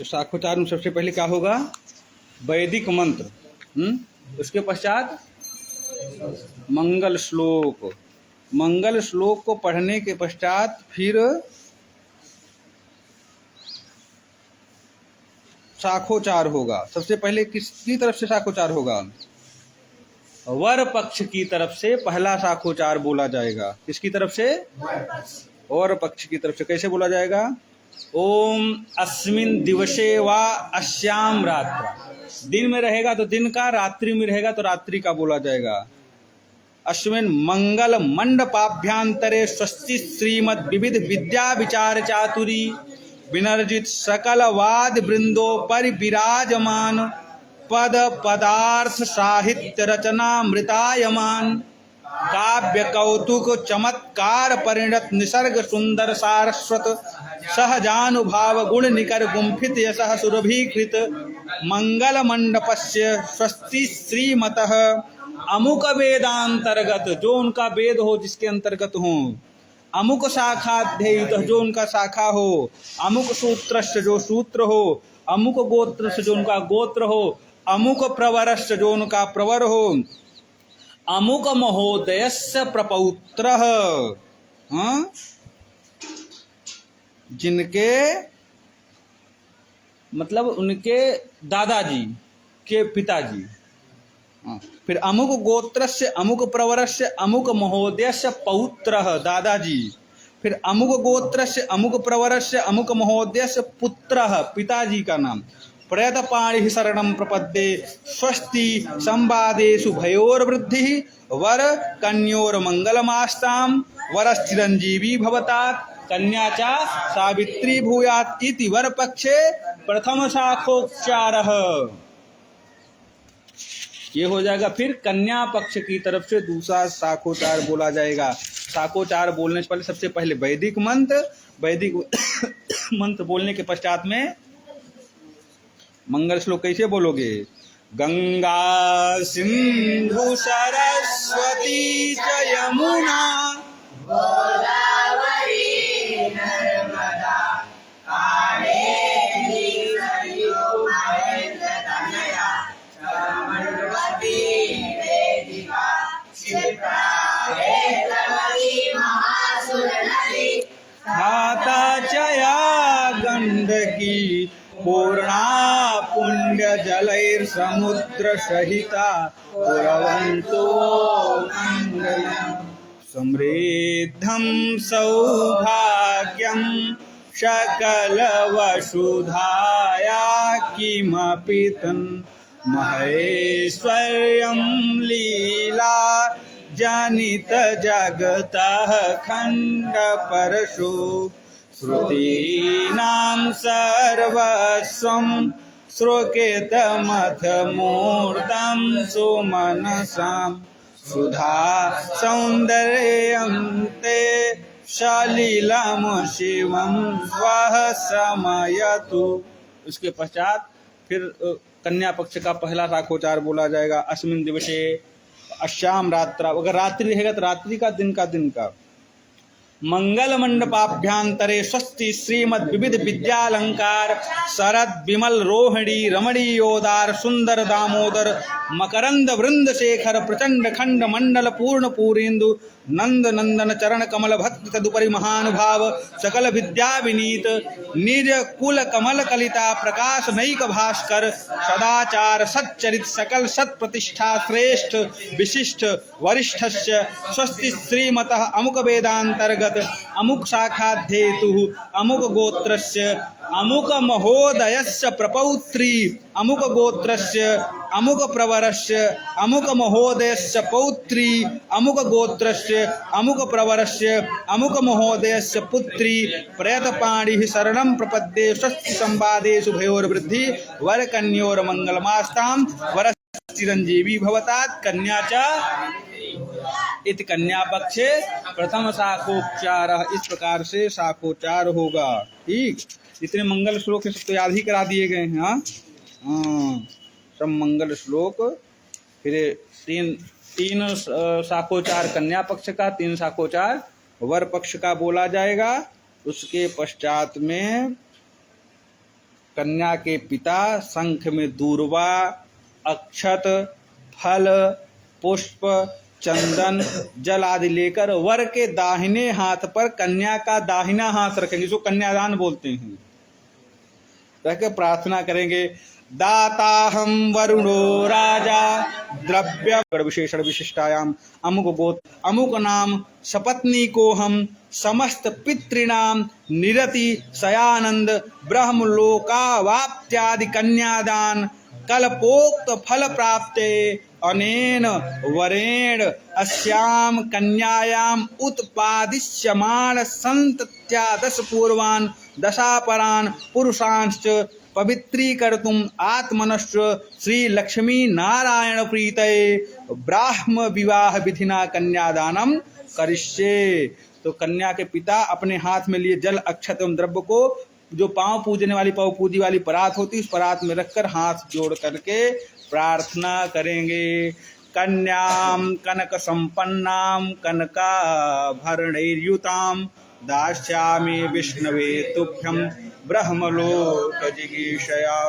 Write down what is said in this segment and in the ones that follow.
तो शाखोच्चार में सबसे पहले क्या होगा? वैदिक मंत्र। उसके पश्चात मंगल श्लोक। मंगल श्लोक को पढ़ने के पश्चात फिर शाखोच्चार होगा। सबसे पहले किसकी तरफ से शाखोच्चार होगा? वर पक्ष की तरफ से पहला शाखोच्चार बोला जाएगा। किसकी तरफ से? वर पक्ष की तरफ से। कैसे बोला जाएगा? ओम अस्मिन दिवसे वा अस्याम रात्रा। दिन में रहेगा तो दिन का, रात्रि में रहेगा तो रात्रि का बोला जाएगा। अस्मिन मंगल मंडपाभ्यांतरे स्वस्ति श्रीमद विविध विद्या विचार चातुरी विनर्जित सकल वाद वृंदो परिविराजमान पद पदार्थ साहित्य रचना मृतायमान काव्य कौतुक चमत्कार परिणत निसर्ग सुंदर सारस्वत सहजानुभाव गुण निकर गुंफित यशः सुरभीकृत मंगल मंडपस्य स्वस्ति श्रीमतः अमुक वेदांतर्गत, जो उनका वेद हो जिसके अंतर्गत हो, अमुक शाखाध्ययित जो उनका शाखा हो, अमुक सूत्रस्य जो सूत्र हो, अमुक गोत्रस्य जो उनका गोत्र हो, अमुक प्रवरस्य जो उनका प्रवर हो, अमुक महोदयस्य प्रपौत्रः, जिनके मतलब उनके दादाजी के पिताजी। फिर अमुक गोत्रस्य अमुक प्रवरस्य अमुक महोदयस्य पौत्रः, दादाजी। फिर अमुक गोत्रस्य अमुक प्रवरस्य अमुक महोदयस्य पुत्रः, पिताजी का नाम। प्रयत पाणि शरणं प्रपद्ये स्वस्ति संवादेषु भयोर्वृद्धिः वर कन्योर मंगलमास्तां वरश्चिरंजीवी भवतात् कन्या च सावित्री भूयात् इति वर पक्षे प्रथम शाखोच्चारः। ये हो जाएगा। फिर कन्या पक्ष की तरफ से दूसरा शाखोच्चार बोला जाएगा। शाखोच्चार बोलने से पहले सबसे पहले वैदिक मंत्र बोलने के पश्चात में मंगल श्लोक कैसे बोलोगे? गंगा सिंधु सरस्वती च यमुना गोदावरी नर्मदा कावेरी सरयू महेंद्र तनया चर्मण्वती वेदिका क्षिप्रा वेत्रवती महासुरनदी धाता चया गंडकी पूर्णा पुण्य जलैर समुद्र सहिता पुरवंतो मंगलम् समृद्धं सौभाग्यं सकल वसुधाया किमपि तन् महेश्वर्यं लीला जनित जगतः खंड परशु श्रुतीनां सर्वस्वं श्रुकेतमथ मूर्तं सुमनसां सुधा सौंदर्यं ते सलिलं शिवं वह समयतु। उसके पश्चात फिर कन्या पक्ष का पहला शाखोच्चार बोला जाएगा। अस्मिन दिवसे अस्याम रात्रा, अगर रात्रि रहेगा तो रात्रि का, दिन का दिन का। मंगल मंडपाभ्यांतरे स्वस्ति श्रीमद विविध विद्यालंकार शरद विमल रोहिणी रमणीयोदार सुंदर दामोदर मकरंद वृंद शेखर प्रचंड खंड मंडल पूर्ण पूरेन्दु नंद नंदन चरण कमल भक्त तदुपरि महानुभाव सकल विद्या विनीत निज कुल कमल कलिता प्रकाश नैक भास्कर सदाचार सच्चरित सकल सत प्रतिष्ठा श्रेष्ठ विशिष्ट वरिष्ठस्य स्वस्ति श्रीमतः अमुक वेदांतर्गत अमुक शाखाध्येतु अमुक गोत्रस्य अमुक महोदयस्य प्रपौत्री अमुक गोत्रस्य अमुक प्रवरस्य अमुक महोदयस्य पौत्री अमुक गोत्रस्य अमुक प्रवरस्य अमुक महोदयस्य पुत्री प्रयतपाणिः शरणं प्रपद्ये स्वस्ति संवादेषु भयोर्वृद्धि वर कन्योर मंगलमास्तां वरश्चिरंजीवी भवतात् कन्या च इति कन्या पक्षे प्रथम शाखोच्चार। इस प्रकार से शाखोच्चार होगा। ठीक, इतने मंगल श्लोक सब तो याद ही करा दिए गए हैं। हाँ, सब मंगल श्लोक। फिर तीन शाखोच्चार कन्या पक्ष का, 3 शाखोच्चार वर पक्ष का बोला जाएगा। उसके पश्चात में कन्या के पिता शंख में दूर्वा, अक्षत, फल, पुष्प, चंदन, जल आदि लेकर वर के दाहिने हाथ पर कन्या का दाहिना हाथ रखेंगे, इसको कन्यादान बोलते हैं। रख के प्रार्थना करेंगे, दाताहं वरुणो राजा द्रव्य विशेषण विशिष्टायाम अमुक गोत्र अमुक नाम सपत्नी को हम समस्त पितृणाम निरति सयानंद ब्रह्मलोकावाप्त्यादि कन्यादान कल्पोक्त फल प्राप्ते अनेन वरेण अस्याम कन्यायाम उत्पादिष्यमाण संतत्या 10 पूर्वान् दशापरान् पुरुषांश्च पवित्रीकर्तुम् आत्मनश्च श्री लक्ष्मी नारायण प्रीतये ब्राह्म विवाह विधिना कन्यादानम करिष्ये। तो कन्या के पिता अपने हाथ में लिए जल, अक्षत एवं द्रव्य को जो पांव पूजने वाली पांव पूजी वाली परात होती है उस परात में रखकर हाथ जोड़ करके प्रार्थना करेंगे। कन्याम कनक संपन्नाम कनकाभरणैर्युताम दास्यामि विष्णवे तुभ्यं ब्रह्मलोक जिगीषया।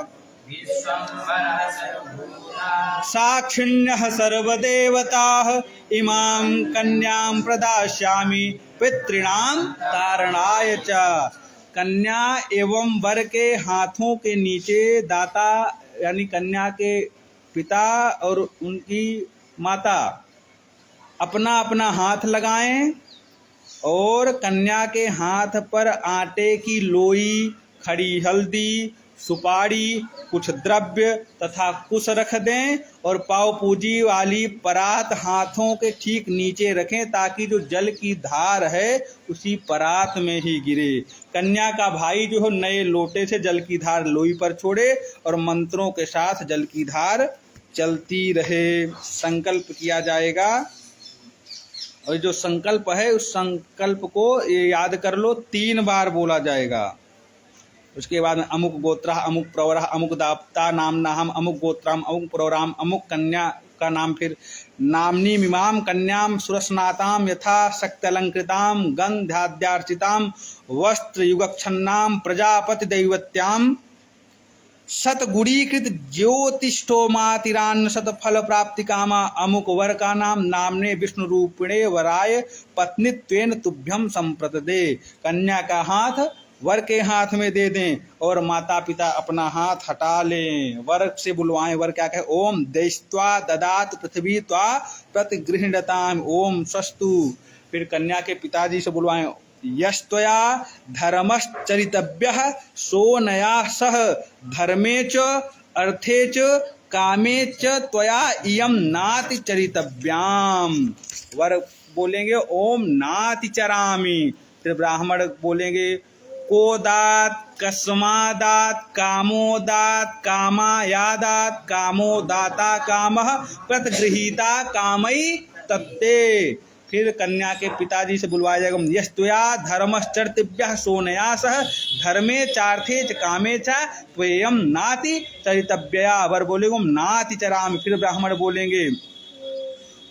साक्षिण्यः सर्वदेवताः इमां कन्यां प्रदास्यामि पितॄणां तारणाय च। कन्या एवं वर के हाथों के नीचे दाता यानी कन्या के पिता और उनकी माता अपना अपना हाथ लगाएं और कन्या के हाथ पर आटे की लोई, खड़ी हल्दी, सुपारी, कुछ द्रव्य तथा कुश रख दें और पाव पूजी वाली परात हाथों के ठीक नीचे रखें ताकि जो जल की धार है उसी परात में ही गिरे। कन्या का भाई जो है नए लोटे से जल की धार लोई पर छोड़े और मंत्रों के साथ जल की धार चलती रहे। संकल्प किया जाएगा और जो संकल्प है उस संकल्प को ये याद कर लो 3 बार बोला जाएगा। उसके बाद में अमुक गोत्र अमुक प्रवर अमुक दाप्ता नाम नाहम अमुक गोत्राम अमुक प्रवराम अमुक कन्या का नाम, फिर नामनी मिमाम कन्याम सुरस्नाताम यथा शक्त्यलंकृताम गंध्याद्यार्चिताम वस्त्र युगक्षन्नाम प्रजापति दैवत्याम शतगुणीकृत ज्योतिष्ठोमातिरान्न शतफल प्राप्ति कामा अमुक वर का नाम नामने विष्णु रूपिणे वराय पत्नीत्वेन तुभ्यम संप्रतदे। कन्या का हाथ वर के हाथ में दे दें और माता पिता अपना हाथ हटा लें। वर से बुलवाएं। वर क्या कहे, ओम देष्ट्वा ददात पृथ्वी त्वा प्रतिगृह्णताम ओम स्वस्तु। फिर कन्या के पिताजी से बुलवाएं, यस्त्वया धर्मश्चरितव्यः सोनया सह धर्मे च अर्थे च कामे च त्वया इयं नाति चरितव्याम। वर बोलेंगे ओम नाति चरामि। फिर ब्राह्मण बोलेंगे कोदात कस्मादात कामोदात कामायादात कामोदाता कामः प्रतिगृहीता कामई तत्ते। फिर कन्या के पिताजी से बुलवाया जाएगा, यस्त्वया धर्मश्चर्तिभ्यः सोनया सह धर्मे चार्थे च कामे च त्वयं नाति चरितव्यया। वर बोलेंगे ओम नाति चरामि। फिर ब्राह्मण बोलेंगे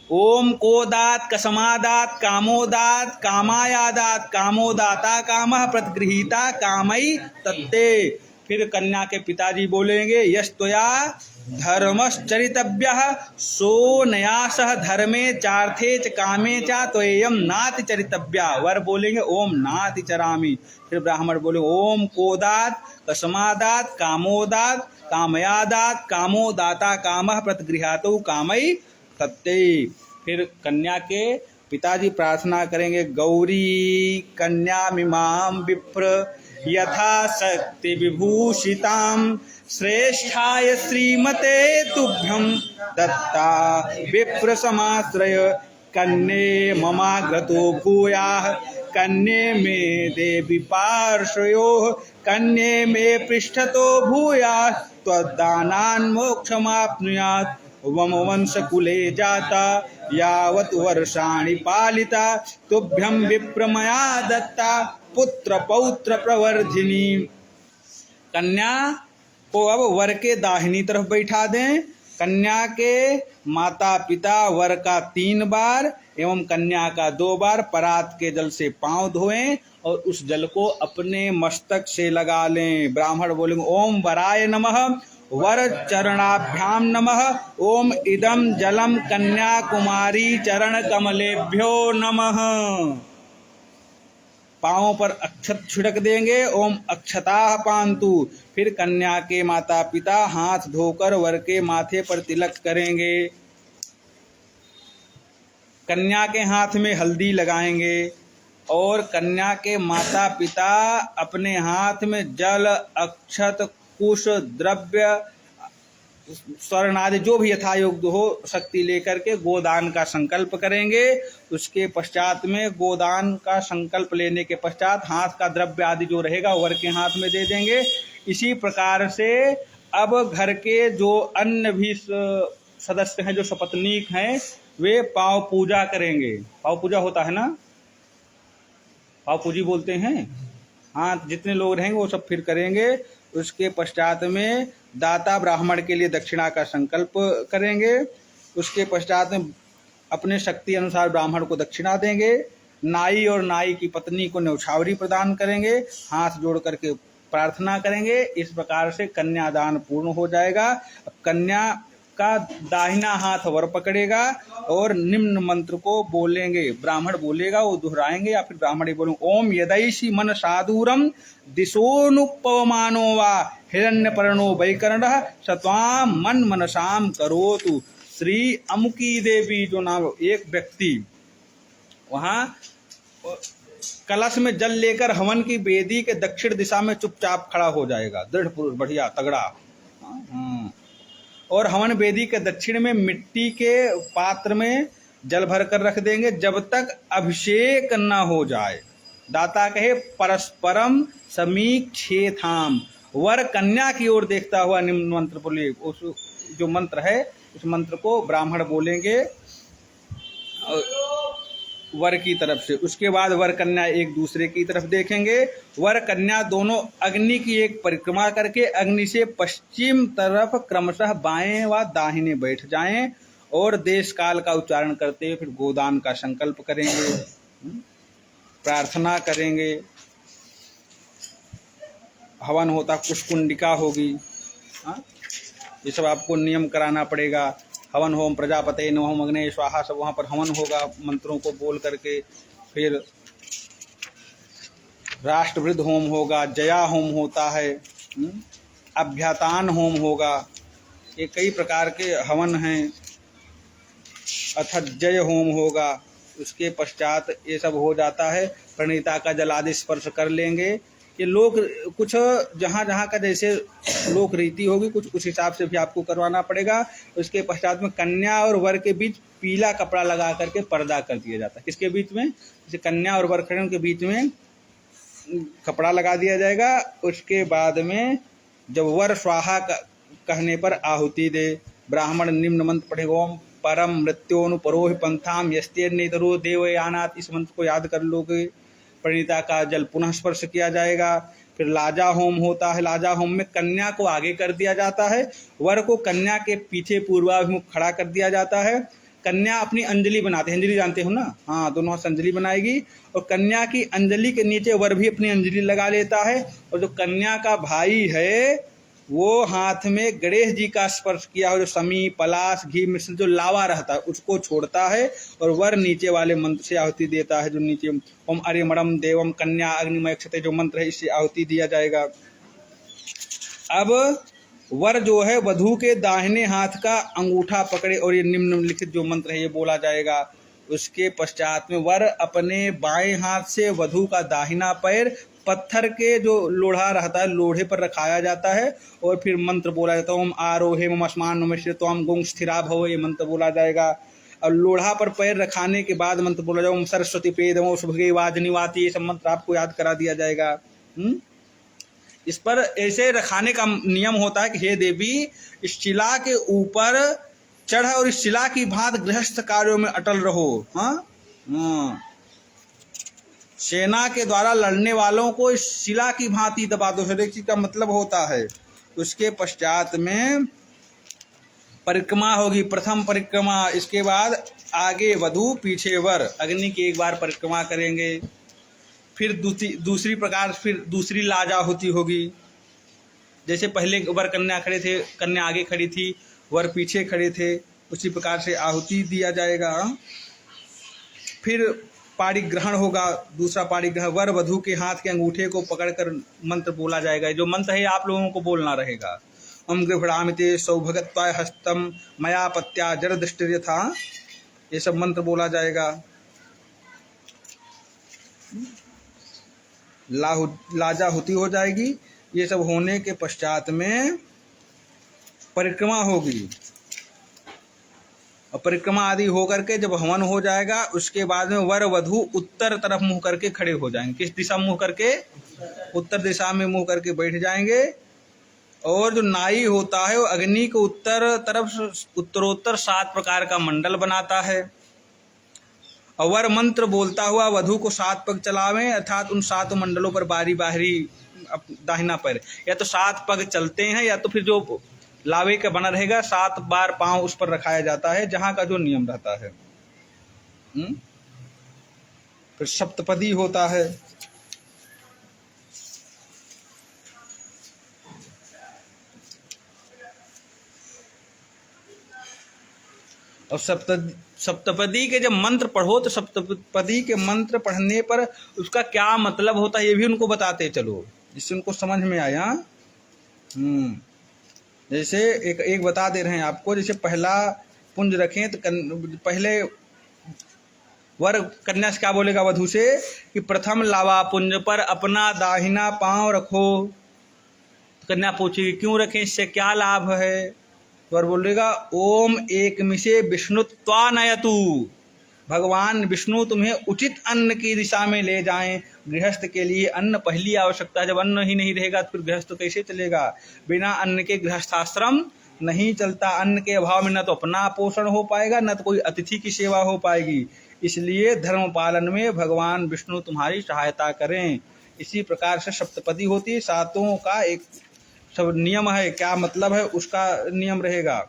ओम कोदात कसमादात कामोदात कामायादात कामोदाता कामः प्रतिगृहीता कामई तत्ते। फिर कन्या के पिताजी बोलेंगे यस्त्वया धर्मश्चरितव्यः सोनया सह धर्मे चार्थे च कामे च त्वयं नाति चरितव्या। वर बोलेंगे ओम नाति चरामि। फिर ब्राह्मण बोले ओम कोदात कसमादात कामोदात कामयादात कामोदाता कामः प्रतिगृहातो कामई तत्ते। फिर कन्या के पिताजी प्रार्थना करेंगे, गौरी कन्या मिमां विप्र यथा शक्ति विभूषितां श्रेष्ठाय श्रीमते तुभ्यं दत्ता विप्र समाश्रय कन्ये ममाग्रतो भूयाः कन्ये मे देवी पार्श्वयोः कन्ये मे पृष्ठतो भूयाः त्वद्दानान् मोक्षमाप्नुयात् वम वंशकुले जाता यावत् वर्षाणि पालिता तुभ्यं विप्रमया दत्ता पुत्र पौत्र प्रवर्धिनी। कन्या को अब वर के दाहिनी तरफ बैठा दें। कन्या के माता पिता वर का 3 बार एवं कन्या का 2 बार परात के जल से पांव धोएं और उस जल को अपने मस्तक से लगा लें। ब्राह्मण बोलेंगे ओम वराय नमः, वर चरणाभ्याम नमः, ओम इदम जलम कन्याकुमारी चरण कमलेभ्यो नमः। पांवों पर अक्षत छिड़क देंगे, ओम अक्षताः पान्तु। फिर कन्या के माता पिता हाथ धोकर वर के माथे पर तिलक करेंगे। कन्या के हाथ में हल्दी लगाएंगे और कन्या के माता पिता अपने हाथ में जल, अक्षत, कुश, द्रव्य, स्वर्ण आदि जो भी यथायोग्य हो शक्ति लेकर के गोदान का संकल्प करेंगे। उसके पश्चात में गोदान का संकल्प लेने के पश्चात हाथ का द्रव्य आदि जो रहेगा वर के हाथ में दे देंगे। इसी प्रकार से अब घर के जो अन्य भी सदस्य हैं, जो सपत्नीक हैं, वे पाव पूजा करेंगे। पाव पूजा होता है ना, पाव पूजी बोलते हैं। हाँ, जितने लोग रहेंगे वो सब फिर करेंगे। उसके पश्चात में दाता ब्राह्मण के लिए दक्षिणा का संकल्प करेंगे। उसके पश्चात में अपने शक्ति अनुसार ब्राह्मण को दक्षिणा देंगे। नाई और नाई की पत्नी को न्यौछावरी प्रदान करेंगे, हाथ जोड़ करके प्रार्थना करेंगे। इस प्रकार से कन्यादान पूर्ण हो जाएगा। अब कन्या का दाहिना हाथ वर पकड़ेगा और निम्न मंत्र को बोलेंगे। ब्राह्मण बोलेगा, वो दोहराएंगे या फिर ब्राह्मण ही बोलेंगे। ओम यदैषि मन साधुरम दिशोनुपवमानो वा हिरण्यपर्णो वैकर्णः सत्वाम मन मनसाम करोतु। श्री अमुकी देवी जो नाम, एक व्यक्ति वहां कलश में जल लेकर हवन की वेदी के दक्षिण दिशा में चुपचाप खड़ा हो जाएगा। दृढ़ पुरुष, बढ़िया तगड़ा। और हवन वेदी के दक्षिण में मिट्टी के पात्र में जल भर कर रख देंगे जब तक अभिषेक न हो जाए। दाता कहे परस्परम समीक्षेथाम। वर कन्या की ओर देखता हुआ निम्न मंत्र बोले। उस जो मंत्र है उस मंत्र को ब्राह्मण बोलेंगे वर की तरफ से। उसके बाद वर कन्या एक दूसरे की तरफ देखेंगे। वर कन्या दोनों अग्नि की एक परिक्रमा करके अग्नि से पश्चिम तरफ क्रमशः बाएं व दाहिने बैठ जाएं और देश काल का उच्चारण करते हुए फिर गोदान का संकल्प करेंगे, प्रार्थना करेंगे। हवन होता, कुशकुंडिका होगी। ये सब आपको नियम कराना पड़ेगा। हवन होम प्रजापते नमः अग्ने स्वाहा, सब वहाँ पर हवन होगा मंत्रों को बोल करके। फिर राष्ट्रवृद्ध होम होगा, जया होम होता है, अभ्यातान होम होगा। ये कई प्रकार के हवन हैं। अथ जय होम होगा। उसके पश्चात ये सब हो जाता है। प्रणीता का जल आदि स्पर्श कर लेंगे। ये लोग कुछ जहाँ जहाँ का जैसे लोक रीति होगी कुछ उस हिसाब से भी आपको करवाना पड़ेगा। उसके पश्चात में कन्या और वर के बीच पीला कपड़ा लगा करके पर्दा कर दिया जाता है। किसके बीच में? जैसे कन्या और वर खड़े के बीच में कपड़ा लगा दिया जाएगा। उसके बाद में जब वर स्वाहा कहने पर आहुति दे, ब्राह्मण निम्न मंत्र पढ़े। ओम परम मृत्योनुपरोहि पंथाम यस्तेर्नेतरो देवयानात्। इस मंत्र को याद कर लोगे। प्रणीता का जल पुनः स्पर्श किया जाएगा। फिर लाजा होम होता है। लाजा होम में कन्या को आगे कर दिया जाता है, वर को कन्या के पीछे पूर्वाभिमुख खड़ा कर दिया जाता है। कन्या अपनी अंजलि बनाते हैं। अंजलि जानते हो ना? हाँ, दोनों हाथ अंजलि बनाएगी और कन्या की अंजलि के नीचे वर भी अपनी अंजलि लगा लेता है। और जो कन्या का भाई है वो हाथ में गणेश जी का स्पर्श किया हो, जो समी, पलाश, घी मिश्र जो लावा रहता है उसको छोड़ता है और वर नीचे वाले मंत्र से आहुति देता है। जो नीचे ओम अरिमणम देवम कन्या अग्निमय क्षते जो मंत्र है इससे आहुति दिया जाएगा। अब वर जो है वधू के दाहिने हाथ का अंगूठा पकड़े और ये निम्नलिखित जो मंत्र है ये बोला जाएगा। उसके पश्चात में वर अपने बाएं हाथ से वधू का दाहिना पैर पत्थर के जो लोढ़ा रहता है लोढ़े पर रखाया जाता है और फिर मंत्र बोला जाता है। ओम आरोहे मम अस्मान नमस्ते त्वं गुं स्थिरा भव। ये मंत्र बोला जाएगा। और लोढ़ा पर पैर रखाने के बाद मंत्र बोला जाएगा। ओम सरस्वती पेदमो शुभगे वाजनिवाति। ये सब मंत्र आपको याद करा दिया जाएगा। इस पर ऐसे रखाने का नियम होता है कि हे देवी, इस शिला के ऊपर चढ़ और इस शिला की भांति गृहस्थ कार्यों में अटल रहो। हाँ, सेना के द्वारा लड़ने वालों को इस शिला की भांति दबा दो। हर एक चीज का मतलब होता है। उसके पश्चात में परिक्रमा होगी, प्रथम परिक्रमा। इसके बाद आगे वधू पीछे वर अग्नि की एक बार परिक्रमा करेंगे। फिर दूसरी प्रकार, फिर दूसरी लाजाहुति होगी। जैसे पहले वर कन्या खड़े थे, कन्या आगे खड़ी थी, वर पीछे खड़े थे, उसी प्रकार से आहुति दिया जाएगा। फिर पाणिग्रहण होगा, दूसरा पाणिग्रहण, वर वधू के हाथ के अंगूठे को पकड़कर मंत्र बोला जाएगा। जो मंत्र है आप लोगों को बोलना रहेगा। ओम गृभणामिते सौभगत्वाय हस्तम मया पत्या जरदृष्टिर्यथा, ये सब मंत्र बोला जाएगा। लाजाहुति हो जाएगी। ये सब होने के पश्चात में परिक्रमा होगी, और परिक्रमा आदि होकर के जब हवन हो जाएगा, उसके बाद में वर वधू उत्तर तरफ मुंह करके खड़े हो जाएंगे। किस दिशा मुंह करके? उत्तर दिशा में मुंह करके बैठ जाएंगे। और जो नाई होता है वो अग्नि को उत्तर तरफ उत्तरोत्तर 7 प्रकार का मंडल बनाता है। और वर मंत्र बोलता हुआ वधू को 7 पग चलावे, अर्थात उन 7 मंडलों पर बारी बारी दाहिना पैर, या तो 7 पग चलते हैं, या तो फिर जो लावे का बना रहेगा 7 बार पांव उस पर रखाया जाता है, जहां का जो नियम रहता है। फिर सप्तपदी होता है। और सप्तपदी के जब मंत्र पढ़ो तो सप्तपदी के मंत्र पढ़ने पर उसका क्या मतलब होता है ये भी उनको बताते चलो, जिससे उनको समझ में आया। जैसे एक बता दे रहे हैं आपको। जैसे पहला पुंज रखें तो पहले वर कन्या से क्या बोलेगा वधू से कि प्रथम लावा पुंज पर अपना दाहिना पांव रखो। तो कन्या पूछेगी क्यों रखें, इससे क्या लाभ है? वर बोलेगा ओम एकमिषे विष्णुत्वानयतु, भगवान विष्णु तुम्हें उचित अन्न की दिशा में ले जाएं। गृहस्थ के लिए अन्न पहली आवश्यकता है। जब अन्न ही नहीं रहेगा तो फिर गृहस्थ कैसे चलेगा? बिना अन्न के गृहस्थाश्रम नहीं चलता। अन्न के अभाव में न तो अपना पोषण हो पाएगा, न तो कोई अतिथि की सेवा हो पाएगी। इसलिए धर्म पालन में भगवान विष्णु तुम्हारी सहायता करें। इसी प्रकार से सप्तपदी होती है, 7 का एक सब नियम है। क्या मतलब है उसका नियम रहेगा।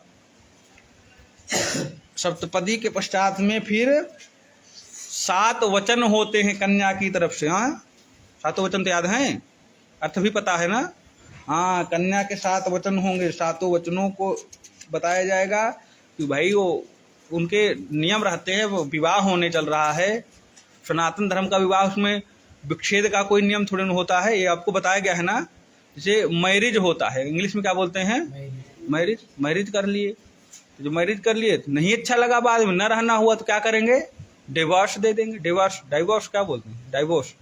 सप्तपदी के पश्चात में फिर 7 वचन होते हैं कन्या की तरफ से। 7 वचन तो याद हैं, अर्थ भी पता है ना? कन्या के 7 वचन होंगे। 7 वचनों को बताया जाएगा कि भाई वो उनके नियम रहते हैं। वो विवाह होने चल रहा है, सनातन धर्म का विवाह, उसमें विच्छेद का कोई नियम थोड़ी ना होता है। ये आपको बताया गया है ना। जैसे मैरिज होता है, इंग्लिश में क्या बोलते हैं? मैरिज कर लिए। जो मैरिज कर लिए तो नहीं अच्छा लगा, बाद में न रहना हुआ तो क्या करेंगे? डिवोर्स दे देंगे। डाइवोर्स क्या बोलते हैं? डाइवोर्स,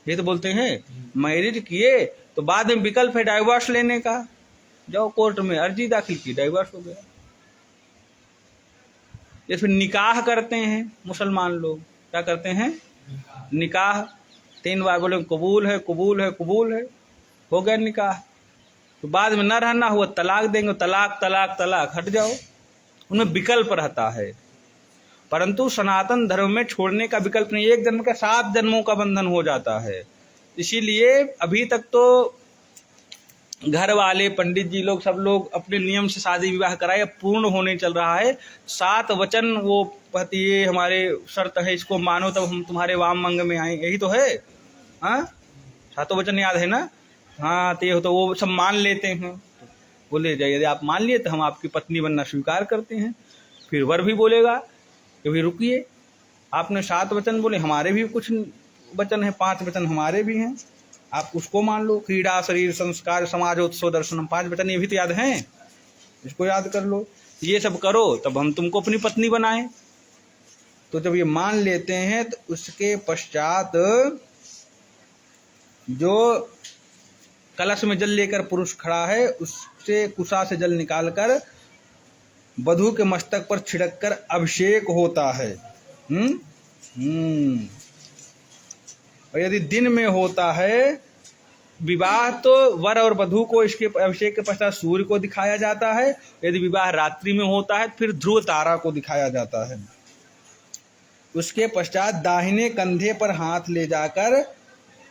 ये तो बोलते हैं। मैरिज किए तो बाद में विकल्प है डाइवोर्स लेने का। जाओ कोर्ट में अर्जी दाखिल की, डाइवोर्स हो गया। ये फिर निकाह करते हैं मुसलमान लोग। क्या करते हैं? निकाह 3 बार बोले कबूल है, कबूल है, कबूल है, हो गया निकाह। तो बाद में न रहना हुआ तलाक देंगे। तलाक तलाक तलाक, हट जाओ। उनमें विकल्प रहता है। परंतु सनातन धर्म में छोड़ने का विकल्प नहीं। 1 जन्म का 7 जन्मों का बंधन हो जाता है। इसीलिए अभी तक तो घर वाले पंडित जी लोग सब लोग अपने नियम से शादी विवाह कराए, पूर्ण होने चल रहा है। 7 वचन वो कहती ये हमारे शर्त है, इसको मानो तब हम तुम्हारे वाम मंग में आए, यही तो है। 7 वचन याद है ना? तो ये तो वो सब मान लेते हैं। बोले यदि आप मान लिए तो हम आपकी पत्नी बनना स्वीकार करते हैं। फिर वर भी बोलेगा कि भाई रुकिए, आपने 7 वचन बोले, हमारे भी कुछ वचन है, 5 वचन हमारे भी हैं, आप उसको मान लो। क्रीड़ा, शरीर, संस्कार, समाजोत्सव, दर्शनम, 5 वचन ये भी तो याद हैं, इसको याद कर लो। ये सब करो तब हम तुमको अपनी पत्नी बनाएं। तो जब ये मान लेते हैं तो उसके पश्चात जो कलश में जल लेकर पुरुष खड़ा है, उससे कुशा से जल निकालकर वधू के मस्तक पर छिड़ककर अभिषेक होता है। और यदि दिन में होता है विवाह तो वर और वधू को इसके अभिषेक के पश्चात सूर्य को दिखाया जाता है। यदि विवाह रात्रि में होता है फिर ध्रुव तारा को दिखाया जाता है। उसके पश्चात दाहिने कंधे पर हाथ ले जाकर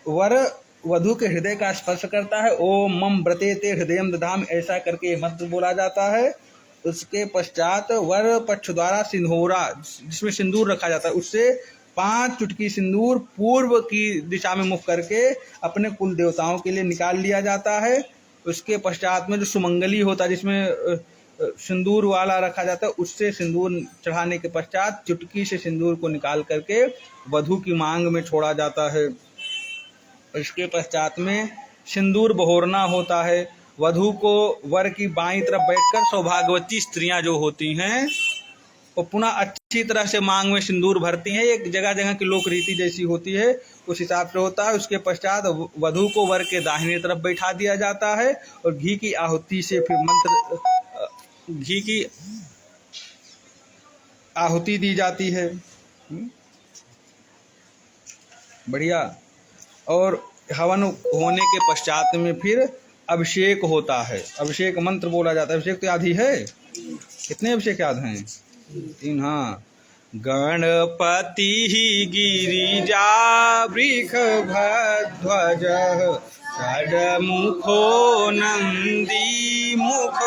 वर वधू के हृदय का स्पर्श करता है। ओम मम व्रते ते हृदयम दधाम, ऐसा करके मंत्र बोला जाता है। उसके पश्चात वर पक्ष द्वारा सिंदूरा, जिसमें सिंदूर रखा जाता है, उससे 5 चुटकी सिंदूर पूर्व की दिशा में मुख करके अपने कुल देवताओं के लिए निकाल लिया जाता है। उसके पश्चात में जो सुमंगली होता है, जिसमें सिंदूर वाला रखा जाता है, उससे सिंदूर चढ़ाने के पश्चात चुटकी से सिंदूर को निकाल करके वधू की मांग में छोड़ा जाता है। इसके पश्चात में सिंदूर बहोरना होता है। वधू को वर की बाईं तरफ बैठकर सौभाग्यवती स्त्रियां जो होती हैं वो पुनः अच्छी तरह से मांग में सिंदूर भरती हैं। एक जगह जगह की लोक रीति जैसी होती है उस हिसाब से होता है। उसके पश्चात वधू को वर के दाहिने तरफ बैठा दिया जाता है और घी की आहुति से फिर घी की आहुति दी जाती है। बढ़िया। और हवन होने के पश्चात में फिर अभिषेक होता है। अभिषेक मंत्र बोला जाता है। अभिषेक तो याद ही है। कितने अभिषेक याद हैं? 3। हाँ। गणपति गिरिजा वृष भध्वज षड्मुखो नंदी मुख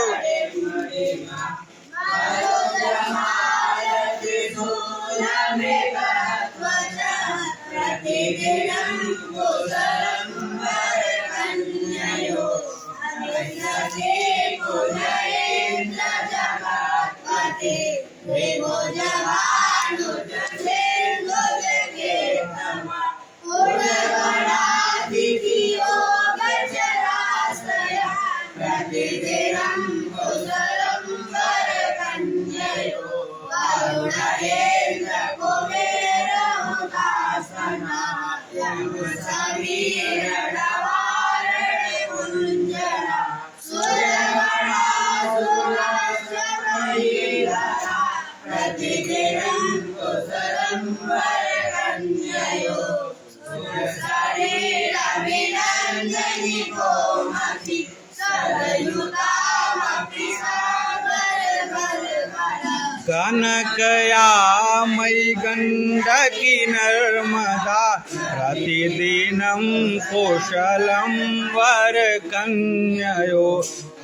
कनकयामयी गंडकी नर्मदा प्रतिदिनं कौशलं वरकन्ययो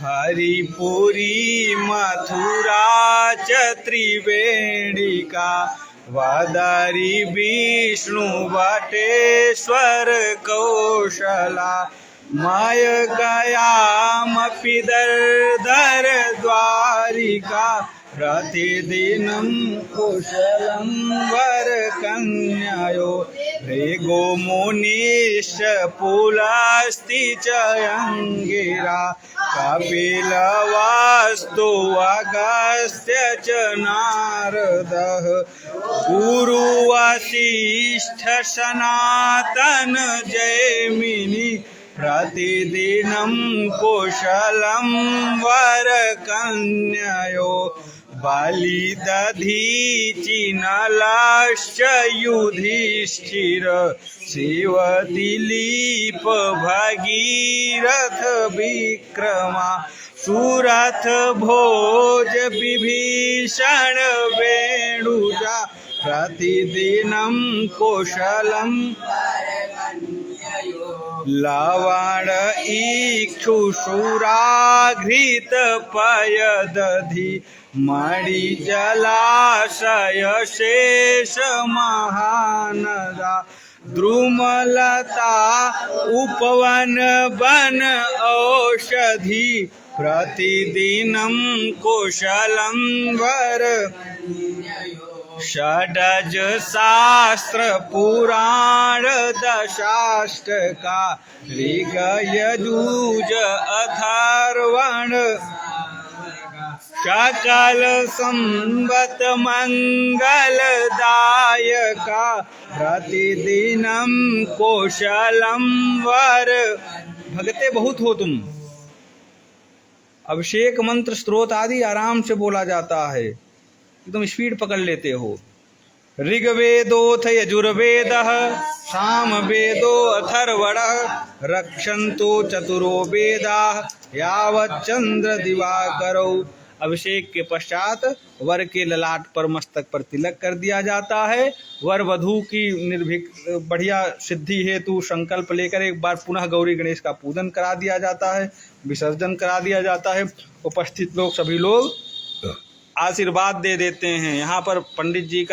हरिपुरी मथुरा च त्रिवेणिका वदरी विष्णुवटेश्वर कौशला माय गयामपि दर्दर द्वारिका प्रतिदिनं कुशलं वरकन्ययो भृगो मुनिश्च पुलस्ति च अंगिरा कपिलवस्तु अगस्त्य च नारदः गुरु वसिष्ठ सनातन जैमिनी प्रतिदिनं कुशलं वरकन्ययो बलिदधीचि नलश्च युधिष्ठिर शिवदिलीप भगीरथ विक्रमा सुरथ भोज विभीषण वेणुजा प्रतिदिनं कुशलं लवण इक्षुशूराघृत पयदधि मणि जलाशय शेष महानदा द्रुमलता उपवन वन औषधि प्रतिदिनं कुशलं वर षडज शास्त्र पुराण दशाष्टका ऋग यजुज अथर्वण सकल संवत मंगलदायका प्रतिदिनं कौशलं वर। भगते बहुत हो तुम। अभिषेक मंत्र स्त्रोत आदि आराम से बोला जाता है, एकदम स्पीड पकड़ लेते हो। ऋग्वेदोऽथ यजुर्वेदः सामवेदो अथर्वणः रक्षन्तु चतुरो वेदाः यावच्चंद्र दिवाकरौ। अभिषेक के पश्चात वर के ललाट पर मस्तक पर तिलक कर दिया जाता है। वर वधू की निर्भीक बढ़िया सिद्धि हेतु संकल्प लेकर एक बार पुनः गौरी गणेश का पूजन करा दिया जाता है, विसर्जन करा दिया जाता है। उपस्थित लोग सभी लोग आशीर्वाद दे देते हैं। यहाँ पर पंडित जी का